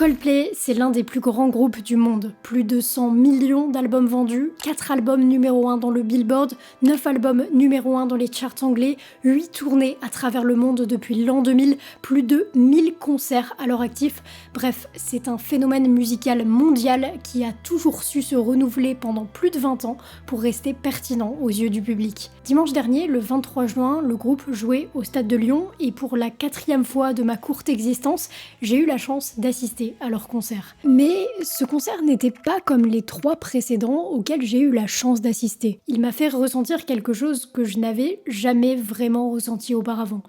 Coldplay, c'est l'un des plus grands groupes du monde. Plus de 100 millions d'albums vendus, 4 albums numéro 1 dans le Billboard, 9 albums numéro 1 dans les charts anglais, 8 tournées à travers le monde depuis l'an 2000, plus de 1000 concerts à leur actif. Bref, c'est un phénomène musical mondial qui a toujours su se renouveler pendant plus de 20 ans pour rester pertinent aux yeux du public. Dimanche dernier, le 23 juin, le groupe jouait au Stade de Lyon et pour la 4e fois de ma courte existence, j'ai eu la chance d'assister à leur concert. Mais ce concert n'était pas comme les 3 précédents auxquels j'ai eu la chance d'assister. Il m'a fait ressentir quelque chose que je n'avais jamais vraiment ressenti auparavant.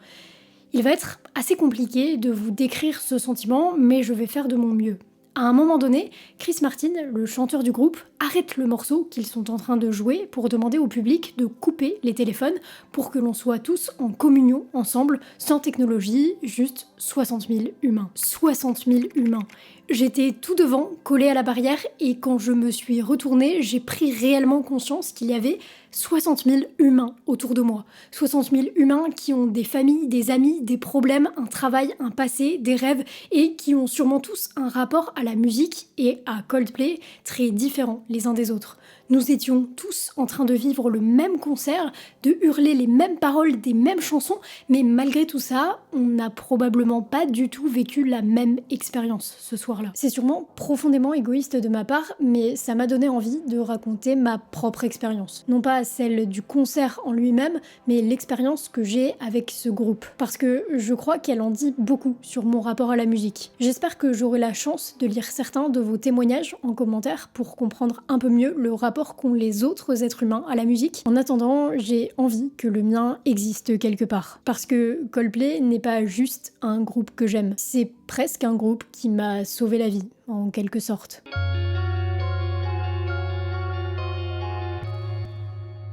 Il va être assez compliqué de vous décrire ce sentiment, mais je vais faire de mon mieux. À un moment donné, Chris Martin, le chanteur du groupe, arrête le morceau qu'ils sont en train de jouer pour demander au public de couper les téléphones pour que l'on soit tous en communion ensemble, sans technologie, juste 60 000 humains. 60 000 humains. J'étais tout devant, collé à la barrière, et quand je me suis retournée, j'ai pris réellement conscience qu'il y avait 60 000 humains autour de moi. 60 000 humains qui ont des familles, des amis, des problèmes, un travail, un passé, des rêves, et qui ont sûrement tous un rapport à la musique et à Coldplay très différents les uns des autres. Nous étions tous en train de vivre le même concert, de hurler les mêmes paroles des mêmes chansons, mais malgré tout ça, on n'a probablement pas du tout vécu la même expérience ce soir-là. C'est sûrement profondément égoïste de ma part, mais ça m'a donné envie de raconter ma propre expérience. Non pas celle du concert en lui-même, mais l'expérience que j'ai avec ce groupe. Parce que je crois qu'elle en dit beaucoup sur mon rapport à la musique. J'espère que j'aurai la chance de lire certains de vos témoignages en commentaire pour comprendre un peu mieux le rapport qu'ont les autres êtres humains à la musique. En attendant, j'ai envie que le mien existe quelque part. Parce que Coldplay n'est pas juste un groupe que j'aime. C'est presque un groupe qui m'a sauvé la vie, en quelque sorte.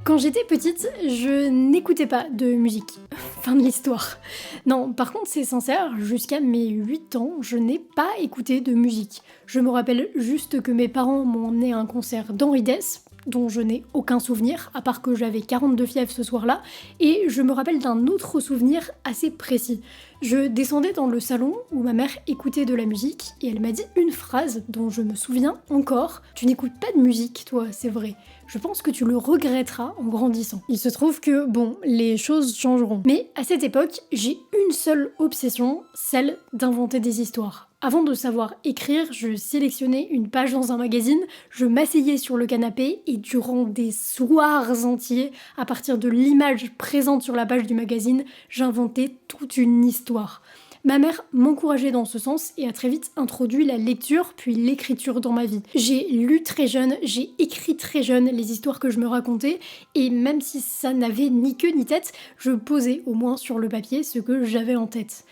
Quand j'étais petite, je n'écoutais pas de musique. Fin de l'histoire. Non, par contre, c'est sincère, jusqu'à mes 8 ans, je n'ai pas écouté de musique. Je me rappelle juste que mes parents m'ont emmené à un concert d'Henri Dess, dont je n'ai aucun souvenir, à part que j'avais 42 fièvre ce soir-là, et je me rappelle d'un autre souvenir assez précis. Je descendais dans le salon où ma mère écoutait de la musique, et elle m'a dit une phrase dont je me souviens encore. « Tu n'écoutes pas de musique, toi, c'est vrai. Je pense que tu le regretteras en grandissant. » Il se trouve que, bon, les choses changeront. Mais à cette époque, j'ai une seule obsession, celle d'inventer des histoires. Avant de savoir écrire, je sélectionnais une page dans un magazine, je m'asseyais sur le canapé et durant des soirs entiers, à partir de l'image présente sur la page du magazine, j'inventais toute une histoire. Ma mère m'encourageait dans ce sens et a très vite introduit la lecture puis l'écriture dans ma vie. J'ai lu très jeune, j'ai écrit très jeune les histoires que je me racontais et même si ça n'avait ni queue ni tête, je posais au moins sur le papier ce que j'avais en tête.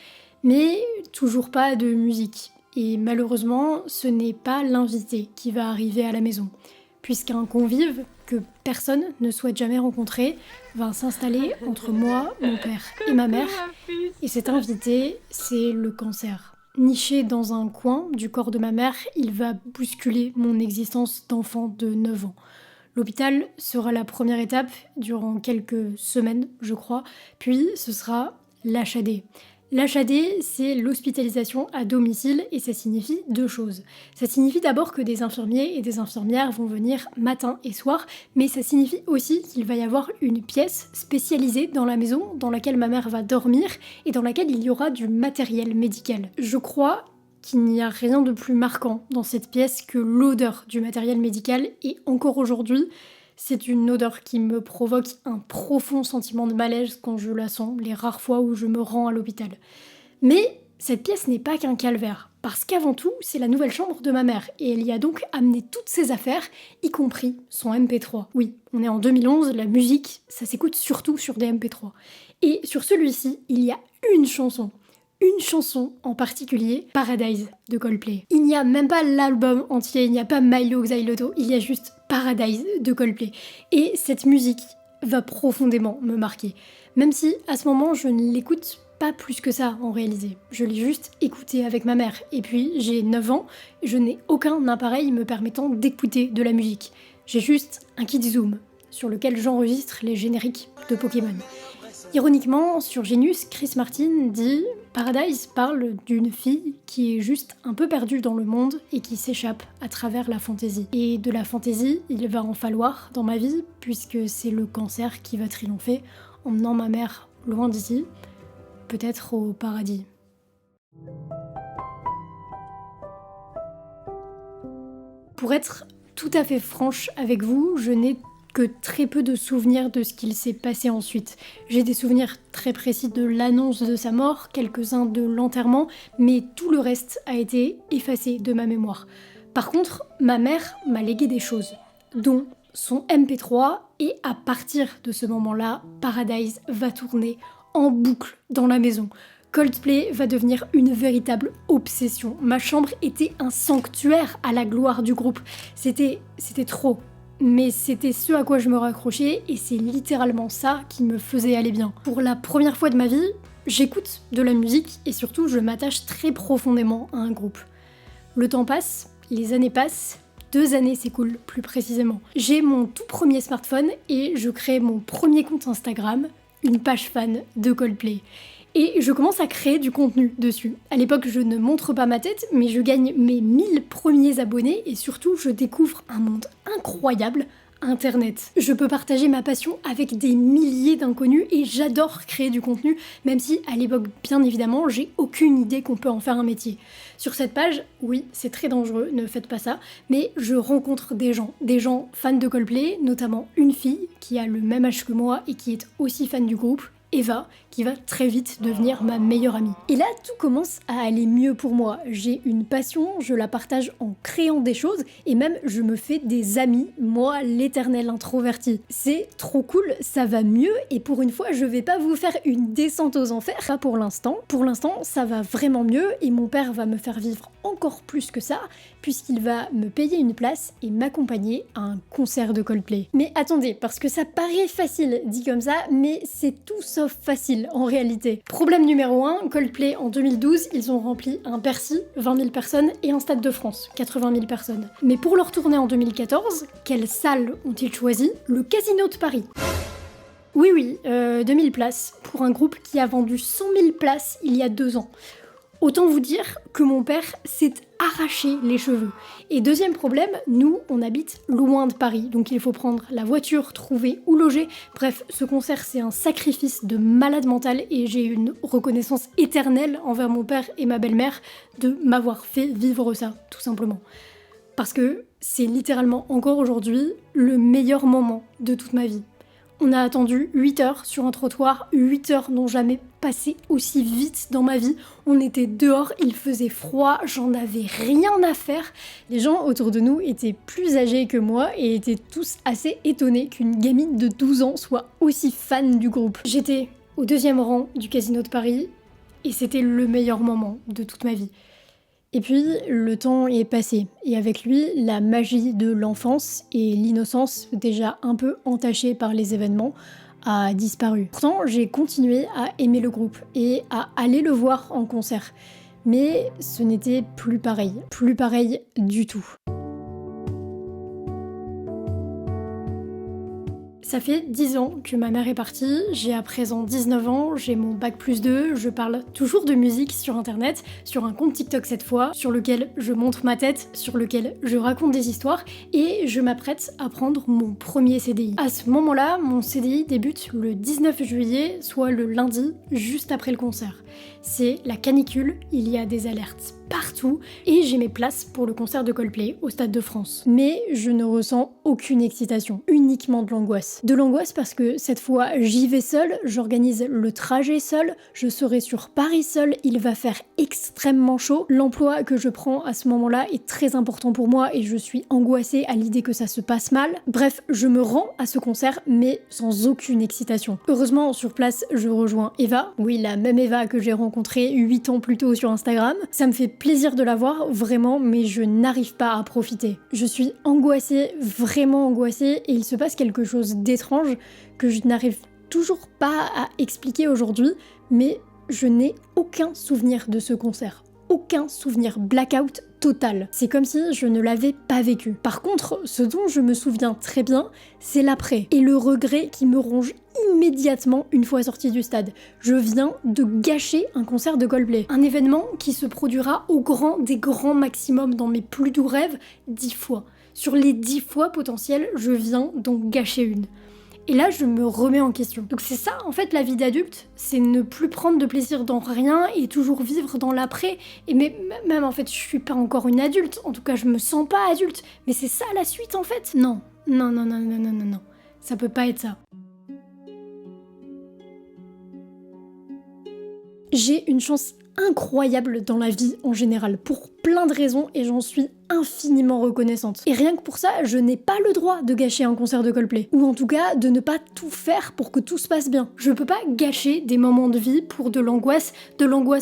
Mais toujours pas de musique. Et malheureusement, ce n'est pas l'invité qui va arriver à la maison, puisqu'un convive que personne ne souhaite jamais rencontrer va s'installer entre moi, mon père et ma mère. Et cet invité, c'est le cancer. Niché dans un coin du corps de ma mère, il va bousculer mon existence d'enfant de 9 ans. L'hôpital sera la première étape durant quelques semaines, je crois, puis ce sera l'HAD. L'HAD, c'est l'hospitalisation à domicile et ça signifie 2 choses. Ça signifie d'abord que des infirmiers et des infirmières vont venir matin et soir, mais ça signifie aussi qu'il va y avoir une pièce spécialisée dans la maison dans laquelle ma mère va dormir et dans laquelle il y aura du matériel médical. Je crois qu'il n'y a rien de plus marquant dans cette pièce que l'odeur du matériel médical et encore aujourd'hui, c'est une odeur qui me provoque un profond sentiment de malaise quand je la sens, les rares fois où je me rends à l'hôpital. Mais cette pièce n'est pas qu'un calvaire, parce qu'avant tout, c'est la nouvelle chambre de ma mère, et elle y a donc amené toutes ses affaires, y compris son MP3. Oui, on est en 2011, la musique, ça s'écoute surtout sur des MP3. Et sur celui-ci, il y a une chanson en particulier, Paradise de Coldplay. Il n'y a même pas l'album entier, il n'y a pas Milo Xyloto, il y a juste Paradise de Coldplay. Et cette musique va profondément me marquer. Même si, à ce moment, je ne l'écoute pas plus que ça en réalité. Je l'ai juste écouté avec ma mère. Et puis, j'ai 9 ans, je n'ai aucun appareil me permettant d'écouter de la musique. J'ai juste un kit Zoom, sur lequel j'enregistre les génériques de Pokémon. Ironiquement, sur Genius, Chris Martin dit Paradise parle d'une fille qui est juste un peu perdue dans le monde et qui s'échappe à travers la fantaisie. Et de la fantaisie, il va en falloir dans ma vie, puisque c'est le cancer qui va triompher, emmenant ma mère loin d'ici, peut-être au paradis. Pour être tout à fait franche avec vous, je n'ai que très peu de souvenirs de ce qu'il s'est passé ensuite. J'ai des souvenirs très précis de l'annonce de sa mort, quelques-uns de l'enterrement, mais tout le reste a été effacé de ma mémoire. Par contre, ma mère m'a légué des choses, dont son MP3, et à partir de ce moment-là, Paradise va tourner en boucle dans la maison. Coldplay va devenir une véritable obsession. Ma chambre était un sanctuaire à la gloire du groupe. C'était trop. Mais c'était ce à quoi je me raccrochais et c'est littéralement ça qui me faisait aller bien. Pour la première fois de ma vie, j'écoute de la musique et surtout je m'attache très profondément à un groupe. Le temps passe, les années passent, 2 années s'écoulent plus précisément. J'ai mon tout premier smartphone et je crée mon premier compte Instagram, une page fan de Coldplay. Et je commence à créer du contenu dessus. À l'époque, je ne montre pas ma tête, mais je gagne mes 1000 premiers abonnés et surtout, je découvre un monde incroyable, Internet. Je peux partager ma passion avec des milliers d'inconnus et j'adore créer du contenu, même si à l'époque, bien évidemment, j'ai aucune idée qu'on peut en faire un métier. Sur cette page, oui, c'est très dangereux, ne faites pas ça, mais je rencontre des gens fans de Coldplay, notamment une fille qui a le même âge que moi et qui est aussi fan du groupe, Eva, qui va très vite devenir ma meilleure amie. Et là, tout commence à aller mieux pour moi. J'ai une passion, je la partage en créant des choses, et même je me fais des amis, moi, l'éternel introverti. C'est trop cool, ça va mieux, et pour une fois, je vais pas vous faire une descente aux enfers, pas pour l'instant. Pour l'instant, ça va vraiment mieux, et mon père va me faire vivre encore plus que ça, puisqu'il va me payer une place et m'accompagner à un concert de Coldplay. Mais attendez, parce que ça paraît facile dit comme ça, mais c'est tout sauf facile en réalité. Problème numéro 1, Coldplay en 2012, ils ont rempli un Bercy, 20 000 personnes, et un Stade de France, 80 000 personnes. Mais pour leur tournée en 2014, quelle salle ont-ils choisi? Le Casino de Paris. Oui, 2000 places, pour un groupe qui a vendu 100 000 places il y a 2 ans. Autant vous dire que mon père s'est arraché les cheveux. Et deuxième problème, nous, on habite loin de Paris, donc il faut prendre la voiture, trouver où loger. Bref, ce concert, c'est un sacrifice de malade mental et j'ai une reconnaissance éternelle envers mon père et ma belle-mère de m'avoir fait vivre ça, tout simplement. Parce que c'est littéralement encore aujourd'hui le meilleur moment de toute ma vie. On a attendu 8 heures sur un trottoir, 8 heures n'ont jamais passé aussi vite dans ma vie. On était dehors, il faisait froid, j'en avais rien à faire. Les gens autour de nous étaient plus âgés que moi et étaient tous assez étonnés qu'une gamine de 12 ans soit aussi fan du groupe. J'étais au 2e rang du Casino de Paris et c'était le meilleur moment de toute ma vie. Et puis, le temps est passé, et avec lui, la magie de l'enfance et l'innocence, déjà un peu entachée par les événements, a disparu. Pourtant, j'ai continué à aimer le groupe et à aller le voir en concert. Mais ce n'était plus pareil du tout. Ça fait 10 ans que ma mère est partie, j'ai à présent 19 ans, j'ai mon bac+2, je parle toujours de musique sur internet, sur un compte TikTok cette fois, sur lequel je montre ma tête, sur lequel je raconte des histoires, et je m'apprête à prendre mon premier CDI. À ce moment-là, mon CDI débute le 19 juillet, soit le lundi, juste après le concert. C'est la canicule, il y a des alertes partout, et j'ai mes places pour le concert de Coldplay au Stade de France. Mais je ne ressens aucune excitation, uniquement de l'angoisse. De l'angoisse parce que cette fois, j'y vais seule, j'organise le trajet seule, je serai sur Paris seule, il va faire extrêmement chaud. L'emploi que je prends à ce moment-là est très important pour moi et je suis angoissée à l'idée que ça se passe mal. Bref, je me rends à ce concert, mais sans aucune excitation. Heureusement, sur place, je rejoins Eva, oui, la même Eva que j'ai rencontrée 8 ans plus tôt sur Instagram. Ça me fait plaisir de la voir, vraiment, mais je n'arrive pas à profiter. Je suis angoissée, vraiment angoissée, et il se passe quelque chose d'étrange que je n'arrive toujours pas à expliquer aujourd'hui, mais je n'ai aucun souvenir de ce concert. Aucun souvenir, blackout total. C'est comme si je ne l'avais pas vécu. Par contre, ce dont je me souviens très bien, c'est l'après et le regret qui me ronge immédiatement une fois sorti du stade. Je viens de gâcher un concert de Coldplay. Un événement qui se produira au grand des grands maximums dans mes plus doux rêves 10 fois. Sur les 10 fois potentielles, je viens d'en gâcher une. Et là, je me remets en question. Donc c'est ça, en fait, la vie d'adulte, c'est ne plus prendre de plaisir dans rien et toujours vivre dans l'après. Et même, en fait, je suis pas encore une adulte. En tout cas, je me sens pas adulte. Mais c'est ça la suite, en fait. Non. Non, non, non, non, non, non, non. Ça peut pas être ça. J'ai une chance incroyable dans la vie en général, pour plein de raisons, et j'en suis infiniment reconnaissante. Et rien que pour ça, je n'ai pas le droit de gâcher un concert de Coldplay. Ou en tout cas, de ne pas tout faire pour que tout se passe bien. Je peux pas gâcher des moments de vie pour de l'angoisse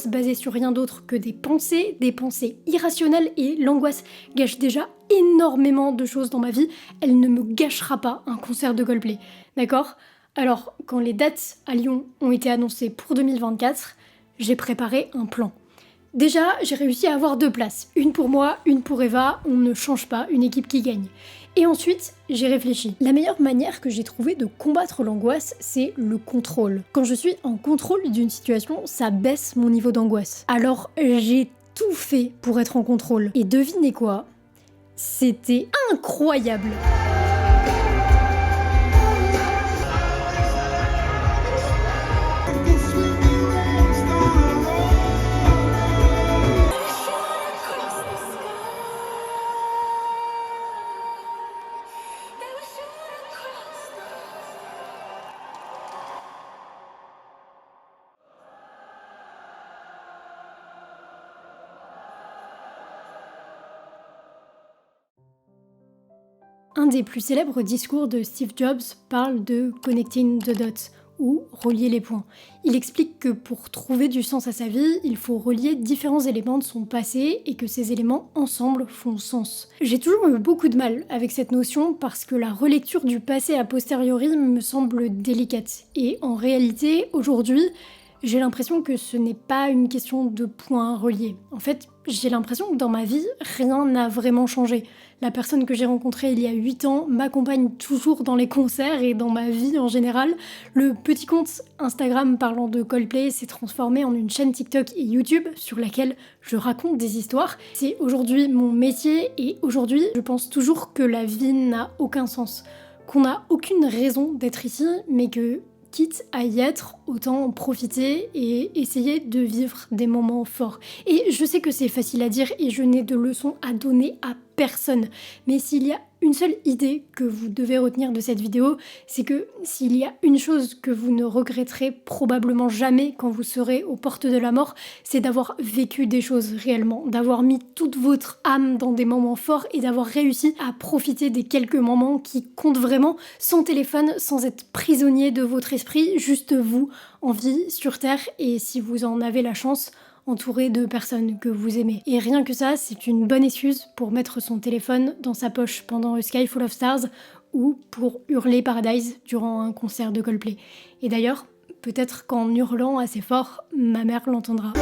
basée sur rien d'autre que des pensées irrationnelles, et l'angoisse gâche déjà énormément de choses dans ma vie. Elle ne me gâchera pas un concert de Coldplay. D'accord ? Alors, quand les dates à Lyon ont été annoncées pour 2024, j'ai préparé un plan. Déjà, j'ai réussi à avoir 2 places. Une pour moi, une pour Eva. On ne change pas, une équipe qui gagne. Et ensuite, j'ai réfléchi. La meilleure manière que j'ai trouvée de combattre l'angoisse, c'est le contrôle. Quand je suis en contrôle d'une situation, ça baisse mon niveau d'angoisse. Alors, j'ai tout fait pour être en contrôle. Et devinez quoi ? C'était incroyable! Un des plus célèbres discours de Steve Jobs parle de connecting the dots, ou relier les points. Il explique que pour trouver du sens à sa vie, il faut relier différents éléments de son passé et que ces éléments ensemble font sens. J'ai toujours eu beaucoup de mal avec cette notion parce que la relecture du passé a posteriori me semble délicate. Et en réalité, aujourd'hui, j'ai l'impression que ce n'est pas une question de points reliés. En fait, j'ai l'impression que dans ma vie, rien n'a vraiment changé. La personne que j'ai rencontrée il y a 8 ans m'accompagne toujours dans les concerts et dans ma vie en général. Le petit compte Instagram parlant de Coldplay s'est transformé en une chaîne TikTok et YouTube sur laquelle je raconte des histoires. C'est aujourd'hui mon métier et aujourd'hui, je pense toujours que la vie n'a aucun sens. Qu'on n'a aucune raison d'être ici, mais que quitte à y être, autant en profiter et essayer de vivre des moments forts. Et je sais que c'est facile à dire et je n'ai de leçons à donner à personne. Mais s'il y a une seule idée que vous devez retenir de cette vidéo, c'est que s'il y a une chose que vous ne regretterez probablement jamais quand vous serez aux portes de la mort, c'est d'avoir vécu des choses réellement, d'avoir mis toute votre âme dans des moments forts et d'avoir réussi à profiter des quelques moments qui comptent vraiment, sans téléphone, sans être prisonnier de votre esprit, juste vous, en vie, sur Terre, et si vous en avez la chance, entouré de personnes que vous aimez. Et rien que ça, c'est une bonne excuse pour mettre son téléphone dans sa poche pendant A Sky Full of Stars ou pour hurler Paradise durant un concert de Coldplay. Et d'ailleurs, peut-être qu'en hurlant assez fort, ma mère l'entendra.